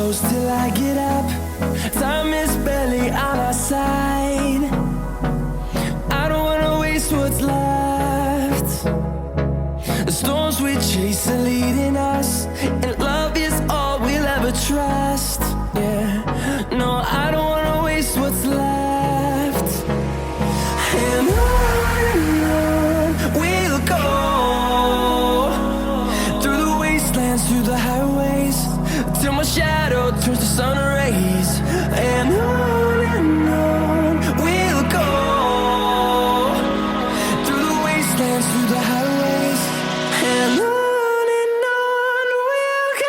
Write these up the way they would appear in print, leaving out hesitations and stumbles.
close till I get up. Time is barely on our side. I don't wanna waste what's left. The storms we chase are leading us, and love is all we'll ever trust. Yeah, no, I don't wanna waste what's left. And on we'll go, through the wastelands, through the highways, till my shadow turns to sun rays. And on we'll go, through the wastelands, through the highways, and on we'll go.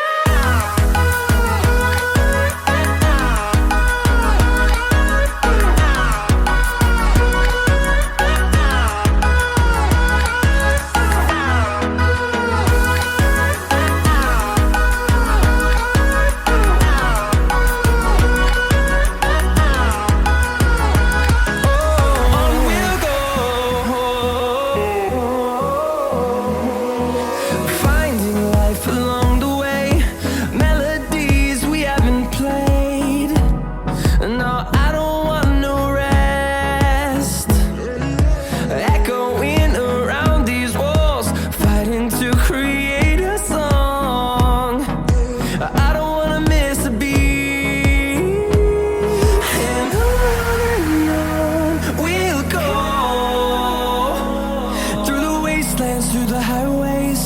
Through the highways,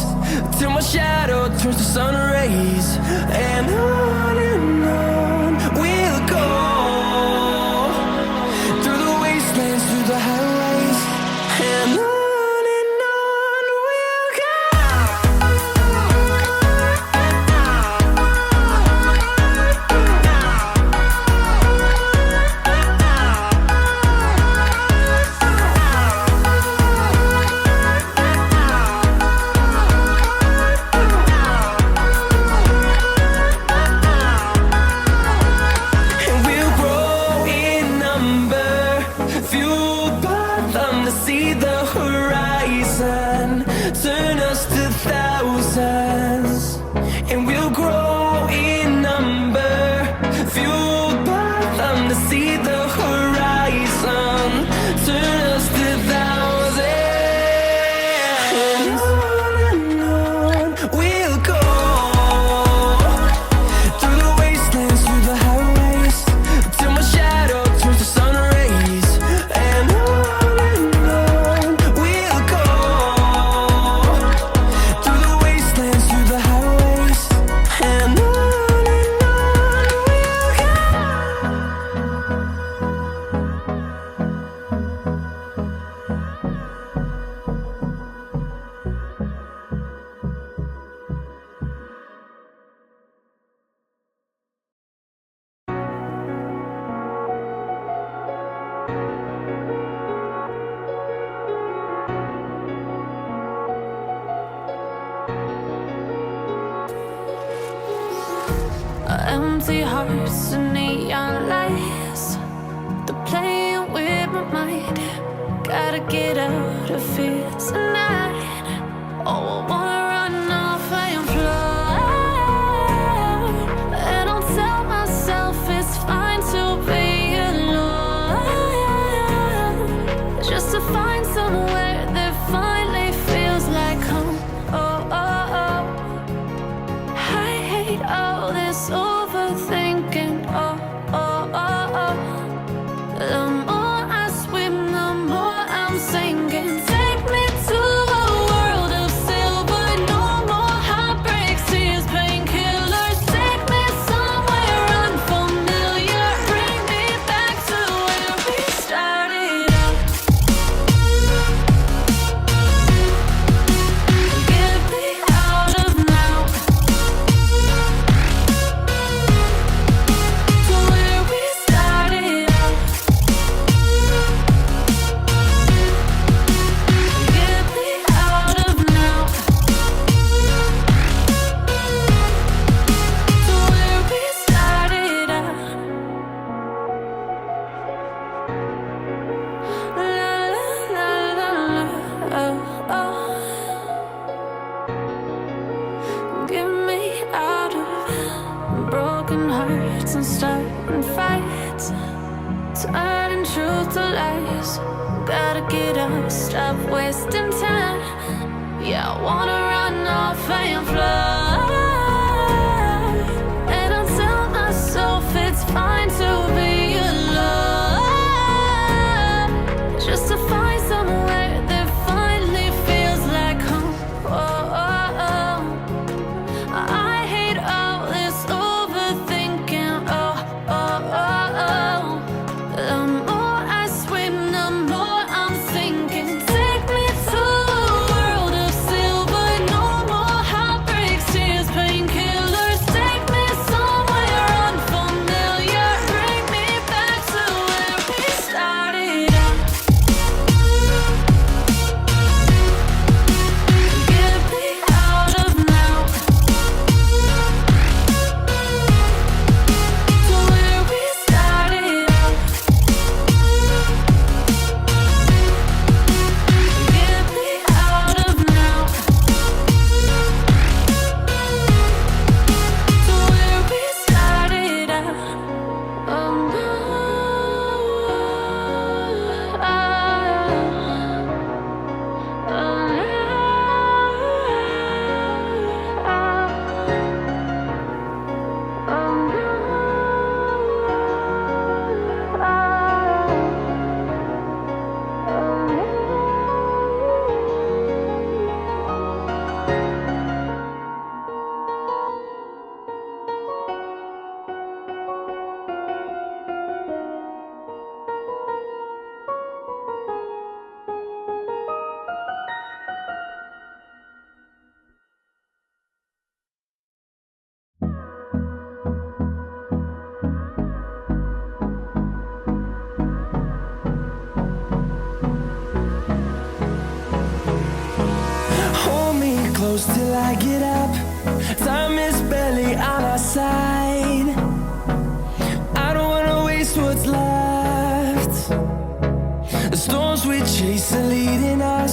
till my shadow turns to sun rays. And on we'll go, through the wastelands, through the highways, and on we'll go. See the horizon, turn us to thousands, and we'll grow in number, fueled by them to see the horizon, turn us to thousands. And on we'll go, through the wastelands, through the highways, till my shadow turns to sun rays. And empty hearts and neon lights, they're playing with my mind. Gotta get out of here tonight. Oh, I wanna run off and fly, and I'll tell myself it's fine to be alone, just to find somewhere that finally feels like home. Oh, oh, oh. I hate all this overthinking. Oh, oh, oh, oh. The more I swim, the more I'm sinking. Take me to a world of silver, no more heartbreaks, tears, painkillers. Take me somewhere unfamiliar, bring me back to where we started out. Get me out of now, to where we started out. Get me out of now, to where we started out. La la la la la, oh, oh. Get me out of broken heart. turning truth to lies. Gotta get up, stop wasting time. Yeah, I wanna run off and fly. And I'll tell myself it's fine to be alone, just to find somewhere that finally feels like home. Oh, oh, oh. I hate all this overthinking. Oh, oh, oh, oh. The more I swim, the more I'm sinking. Take me to a world of silver. No more heartbreaks, tears, painkillers. Take me somewhere unfamiliar. Bring me back to where we started out. Get me out of now, to where we started out. Get me out of now, to where we started out. Oh no, Hold me close till I get up. Time is barely on our side. I don't wanna waste what's left. The storms we chase are leading us.